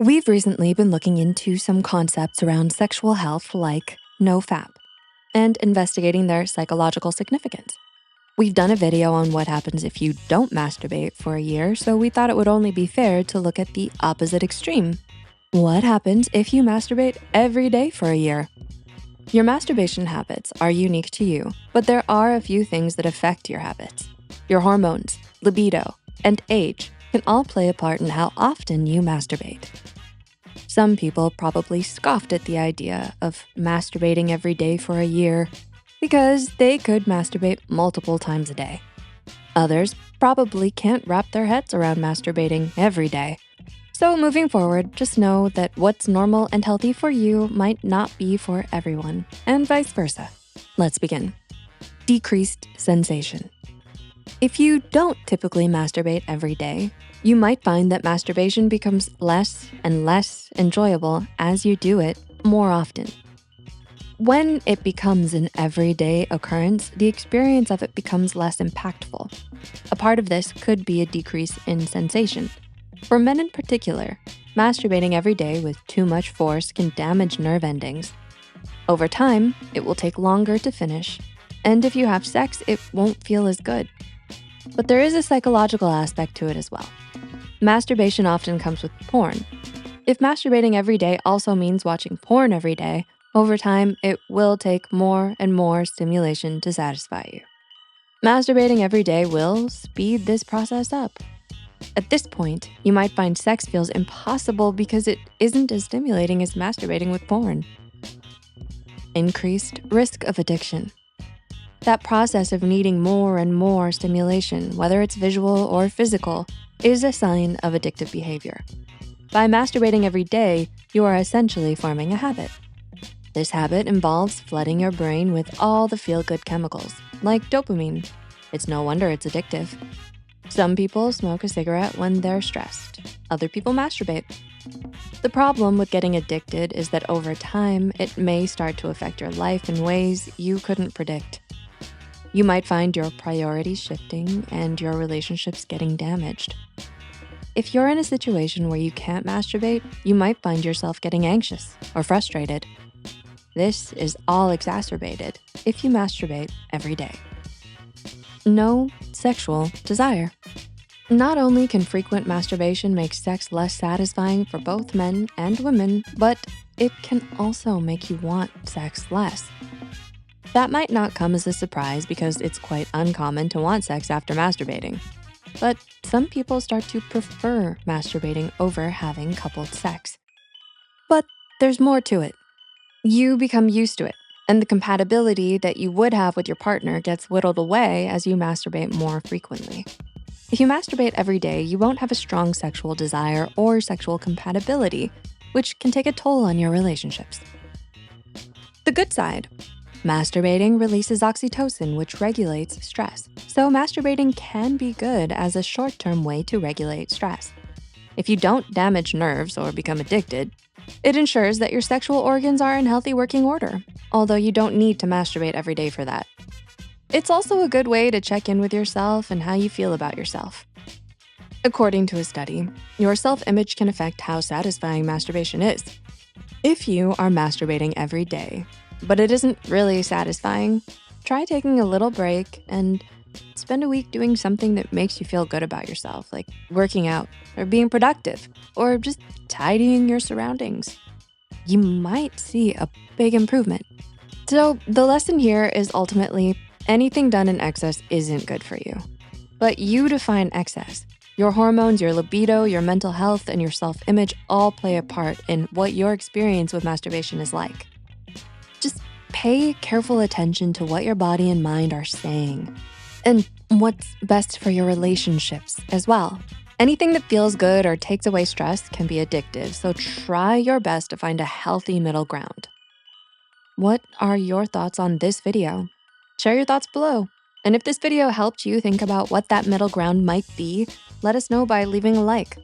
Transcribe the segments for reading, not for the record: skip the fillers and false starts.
We've recently been looking into some concepts around sexual health like NoFap and investigating their psychological significance. We've done a video on what happens if you don't masturbate for a year, so we thought it would only be fair to look at the opposite extreme. What happens if you masturbate every day for a year? Your masturbation habits are unique to you, but there are a few things that affect your habits. Your hormones, libido, and age can all play a part in how often you masturbate. Some people probably scoffed at the idea of masturbating every day for a year because they could masturbate multiple times a day. Others probably can't wrap their heads around masturbating every day. So moving forward, just know that what's normal and healthy for you might not be for everyone, and vice versa. Let's begin. Decreased sensation. If you don't typically masturbate every day, you might find that masturbation becomes less and less enjoyable as you do it more often. When it becomes an everyday occurrence, the experience of it becomes less impactful. A part of this could be a decrease in sensation. For men in particular, masturbating every day with too much force can damage nerve endings. Over time, it will take longer to finish, and if you have sex, it won't feel as good. But there is a psychological aspect to it as well. Masturbation often comes with porn. If masturbating every day also means watching porn every day, over time, it will take more and more stimulation to satisfy you. Masturbating every day will speed this process up. At this point, you might find sex feels impossible because it isn't as stimulating as masturbating with porn. Increased risk of addiction. That process of needing more and more stimulation, whether it's visual or physical, is a sign of addictive behavior. By masturbating every day, you are essentially forming a habit. This habit involves flooding your brain with all the feel-good chemicals, like dopamine. It's no wonder it's addictive. Some people smoke a cigarette when they're stressed. Other people masturbate. The problem with getting addicted is that over time, it may start to affect your life in ways you couldn't predict. You might find your priorities shifting and your relationships getting damaged. If you're in a situation where you can't masturbate, you might find yourself getting anxious or frustrated. This is all exacerbated if you masturbate every day. No sexual desire. Not only can frequent masturbation make sex less satisfying for both men and women, but it can also make you want sex less. That might not come as a surprise because it's quite uncommon to want sex after masturbating. But some people start to prefer masturbating over having coupled sex. But there's more to it. You become used to it, and the compatibility that you would have with your partner gets whittled away as you masturbate more frequently. If you masturbate every day, you won't have a strong sexual desire or sexual compatibility, which can take a toll on your relationships. The good side. Masturbating releases oxytocin, which regulates stress. So masturbating can be good as a short-term way to regulate stress. If you don't damage nerves or become addicted, it ensures that your sexual organs are in healthy working order, although you don't need to masturbate every day for that. It's also a good way to check in with yourself and how you feel about yourself. According to a study, your self-image can affect how satisfying masturbation is. If you are masturbating every day, but it isn't really satisfying, try taking a little break and spend a week doing something that makes you feel good about yourself, like working out or being productive or just tidying your surroundings. You might see a big improvement. So the lesson here is ultimately anything done in excess isn't good for you. But you define excess. Your hormones, your libido, your mental health, and your self-image all play a part in what your experience with masturbation is like. Just pay careful attention to what your body and mind are saying and what's best for your relationships as well. Anything that feels good or takes away stress can be addictive, so try your best to find a healthy middle ground. What are your thoughts on this video? Share your thoughts below. And if this video helped you think about what that middle ground might be, let us know by leaving a like.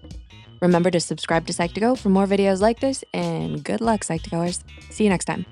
Remember to subscribe to Psych2Go for more videos like this, and good luck, Psych2Goers. See you next time.